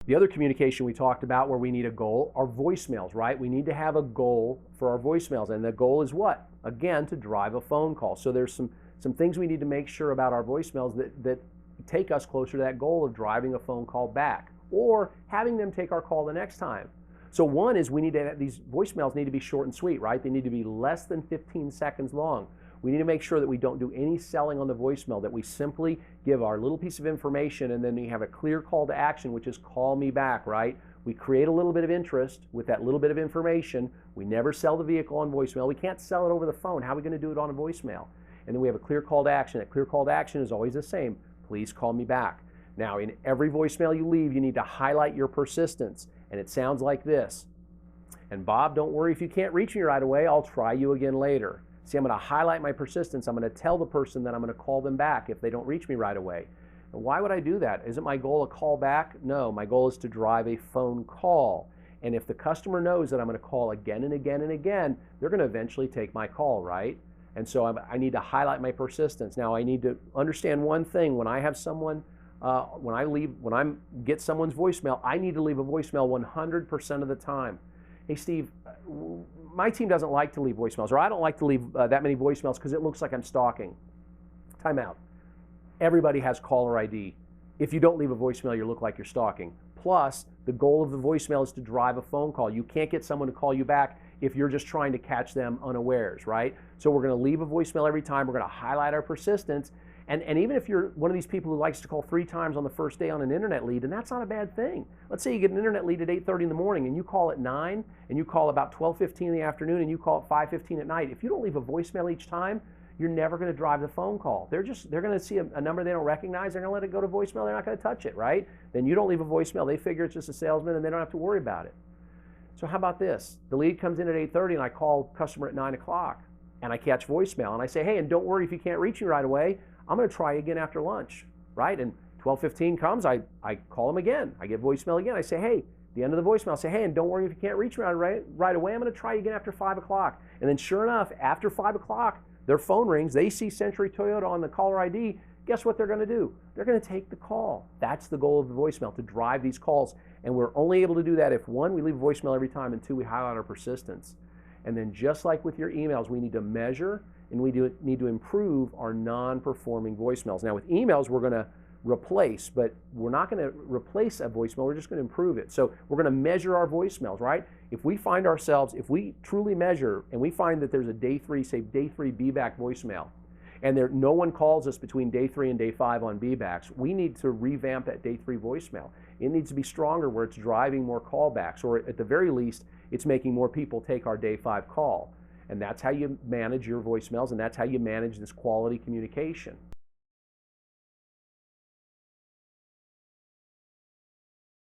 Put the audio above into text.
The other communication we talked about where we need a goal are voicemails, right? We need to have a goal for our voicemails, and the goal is what? Again, to drive a phone call. So there's some things we need to make sure about our voicemails that take us closer to that goal of driving a phone call back or having them take our call the next time. So one is these voicemails need to be short and sweet, right? They need to be less than 15 seconds long. We need to make sure that we don't do any selling on the voicemail, that we simply give our little piece of information and then we have a clear call to action, which is call me back, right? We create a little bit of interest with that little bit of information. We never sell the vehicle on voicemail. We can't sell it over the phone. How are we going to do it on a voicemail? And then we have a clear call to action. That clear call to action is always the same. Please call me back. Now, in every voicemail you leave, you need to highlight your persistence. And it sounds like this. And Bob, don't worry if you can't reach me right away. I'll try you again later. See, I'm going to highlight my persistence. I'm going to tell the person that I'm going to call them back if they don't reach me right away. And why would I do that? Isn't my goal a call back? No, my goal is to drive a phone call. And if the customer knows that I'm going to call again and again and again, they're going to eventually take my call, right? And so I need to highlight my persistence. Now, I need to understand one thing. When I have someone, when I get someone's voicemail, I need to leave a voicemail 100% of the time. Hey, Steve, my team doesn't like to leave voicemails, or I don't like to leave that many voicemails because it looks like I'm stalking. Time out. Everybody has caller ID. If you don't leave a voicemail, you look like you're stalking. Plus, the goal of the voicemail is to drive a phone call. You can't get someone to call you back if you're just trying to catch them unawares, right? So we're going to leave a voicemail every time. We're going to highlight our persistence. And even if you're one of these people who likes to call 3 times on the first day on an internet lead, and that's not a bad thing. Let's say you get an internet lead at 8:30 in the morning and you call at 9 and you call about 12:15 in the afternoon and you call at 5:15 at night. If you don't leave a voicemail each time, you're never going to drive the phone call. They're going to see a number they don't recognize. They're going to let it go to voicemail. They're not going to touch it, right? Then you don't leave a voicemail. They figure it's just a salesman and they don't have to worry about it. So how about this? The lead comes in at 8:30 and I call customer at 9 o'clock and I catch voicemail and I say, hey, and don't worry if you can't reach me right away. I'm going to try again after lunch, right? And 12:15 comes, I call them again. I get voicemail again. I say, hey, the end of the voicemail, I say, hey, and don't worry if you can't reach me right away. I'm going to try again after 5 o'clock. And then sure enough, after 5 o'clock, their phone rings. They see Century Toyota on the caller ID. Guess what they're going to do? They're going to take the call. That's the goal of the voicemail, to drive these calls. And we're only able to do that if, 1, we leave a voicemail every time, and 2, we highlight our persistence. And then just like with your emails, we need to measure and we need to improve our non-performing voicemails. Now with emails, we're going to replace, but we're not going to replace a voicemail, we're just going to improve it. So we're going to measure our voicemails, right? If we find ourselves, if we truly measure and we find that there's a day 3, say day 3 B-back voicemail, and no one calls us between day 3 and day 5 on B-backs, we need to revamp that day 3 voicemail. It needs to be stronger where it's driving more callbacks, or at the very least, it's making more people take our day 5 call. And that's how you manage your voicemails, and that's how you manage this quality communication.